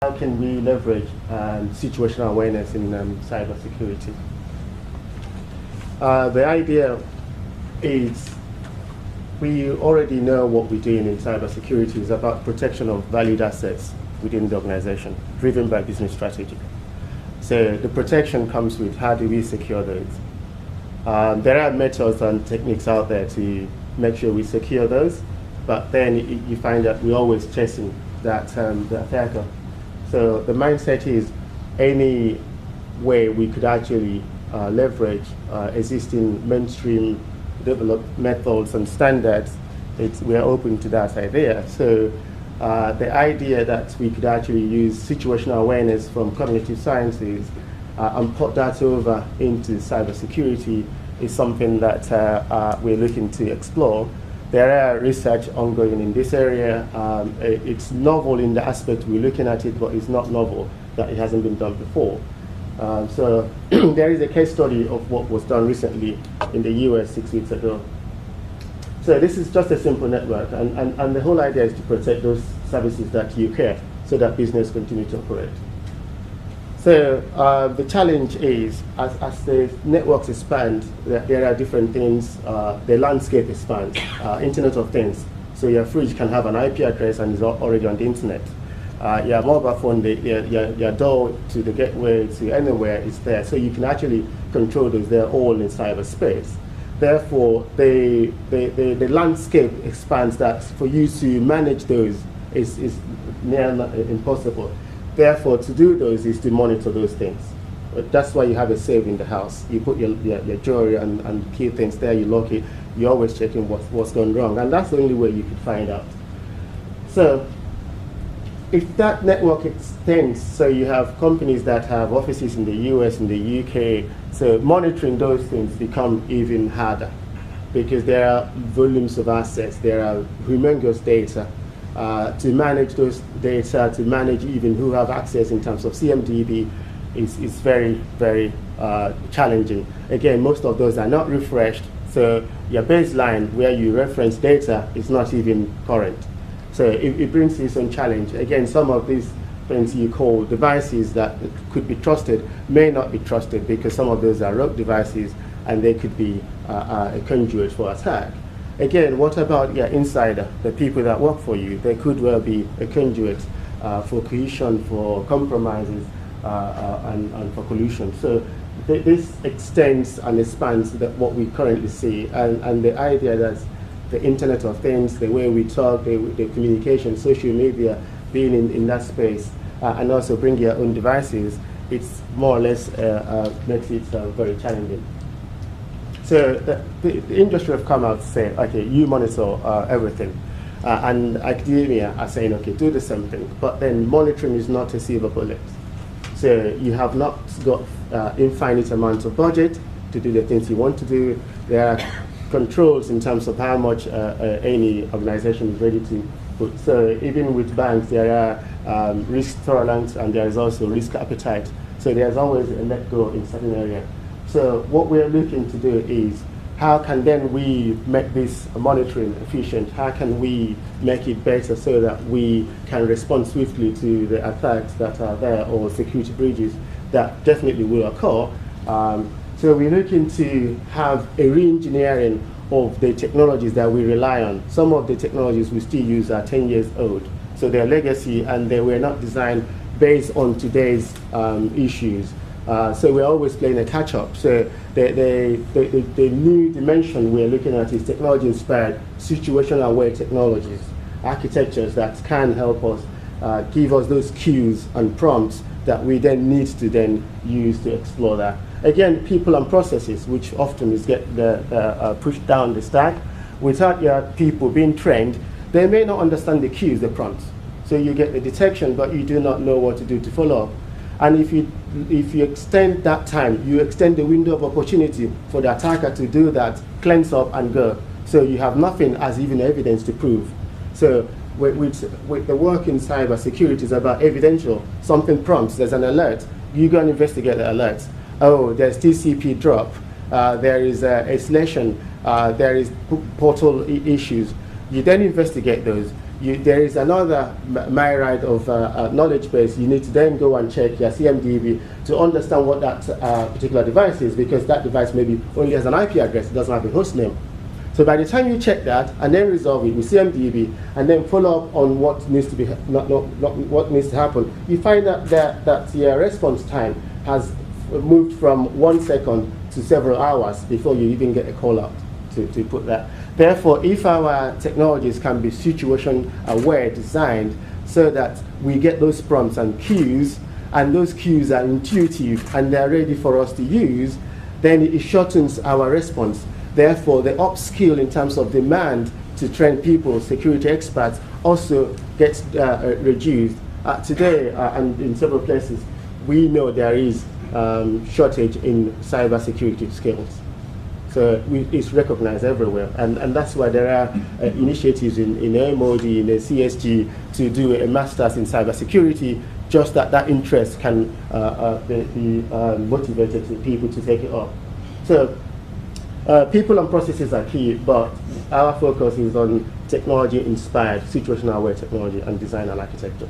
How can we leverage situational awareness in cybersecurity? The idea is we already know what we're doing in cybersecurity is about protection of valued assets within the organization, driven by business strategy. So the protection comes with how do we secure those. There are methods and techniques out there to make sure we secure those, but then you find that we're always chasing that the attacker. So the mindset is any way we could actually leverage existing mainstream developed methods and standards, we are open to that idea. So the idea that we could actually use situational awareness from cognitive sciences and put that over into cybersecurity is something that we're looking to explore. There are research ongoing in this area. It's novel in the aspect we're looking at it, but it's not novel that it hasn't been done before. So there is a case study of what was done recently in the US 6 weeks ago. So this is just a simple network, and the whole idea is to protect those services that you care so that business continue to operate. So the challenge is, as the networks expand, there are different things, the landscape expands, Internet of Things. So your fridge can have an IP address and is already on the internet. Your mobile phone, your door to the gateway to anywhere is there. So you can actually control those, they're all in cyberspace. Therefore, the landscape expands that for you to manage those is near impossible. Therefore, to do those is to monitor those things. But that's why you have a safe in the house. You put your jewelry and key things there, you lock it, you're always checking what's gone wrong. And that's the only way you could find out. So if that network extends, so you have companies that have offices in the US, in the UK, so monitoring those things become even harder because there are volumes of assets, there are humongous data. To manage those data, to manage even who have access in terms of CMDB is very, very challenging. Again, most of those are not refreshed, so your baseline where you reference data is not even current. So it brings its own challenge. Again, some of these things you call devices that could be trusted may not be trusted because some of those are rogue devices and they could be a conduit for attack. Again, what about your insider, the people that work for you? They could well be a conduit for cohesion, for compromises, and for collusion. So this extends and expands what we currently see, and the idea that the Internet of Things, the way we talk, the communication, social media, being in that space, and also bring your own devices, it's more or less makes it very challenging. So the industry have come out saying, okay, you monitor everything. And academia are saying, okay, do the same thing. But then monitoring is not a silver bullet. So you have not got infinite amounts of budget to do the things you want to do. There are controls in terms of how much any organization is ready to put. So even with banks, there are risk tolerance and there is also risk appetite. So there's always a let go in certain areas. So what we're looking to do is how can then we make this monitoring efficient? How can we make it better so that we can respond swiftly to the attacks that are there or security breaches that definitely will occur? So we're looking to have a re-engineering of the technologies that we rely on. Some of the technologies we still use are 10 years old. So they're legacy and they were not designed based on today's issues. So we're always playing a catch-up. So the new dimension we're looking at is technology-inspired, situational-aware technologies, architectures that can help us, give us those cues and prompts that we then need to then use to explore that. Again, people and processes, which often is pushed down the stack. Without your people being trained, they may not understand the cues, the prompts. So you get the detection, but you do not know what to do to follow up. And if you extend that time, you extend the window of opportunity for the attacker to do that, cleanse up and go. So you have nothing as even evidence to prove. So with the work in cybersecurity is about evidential. Something prompts, there's an alert, you go and investigate the alert. Oh, there's TCP drop, there is isolation, there is portal issues. You then investigate those. there is another myriad of knowledge base. You need to then go and check your CMDB to understand what that particular device is, because that device maybe only has an IP address, it doesn't have a host name. So by the time you check that and then resolve it with CMDB and then follow up on what needs to be what needs to happen, you find that your response time has moved from 1 second to several hours before you even get a call out to put that. Therefore, if our technologies can be situation aware, designed so that we get those prompts and cues, and those cues are intuitive and they're ready for us to use, then it shortens our response. Therefore, the upskill in terms of demand to train people, security experts, also gets reduced. Today, and in several places, we know there is shortage in cybersecurity skills. So it's recognized everywhere, and that's why there are initiatives in MOD, in the CSG, to do a master's in cybersecurity, just that interest can be motivated to people to take it up. So people and processes are key, but our focus is on technology-inspired, situational aware technology and design and architecture.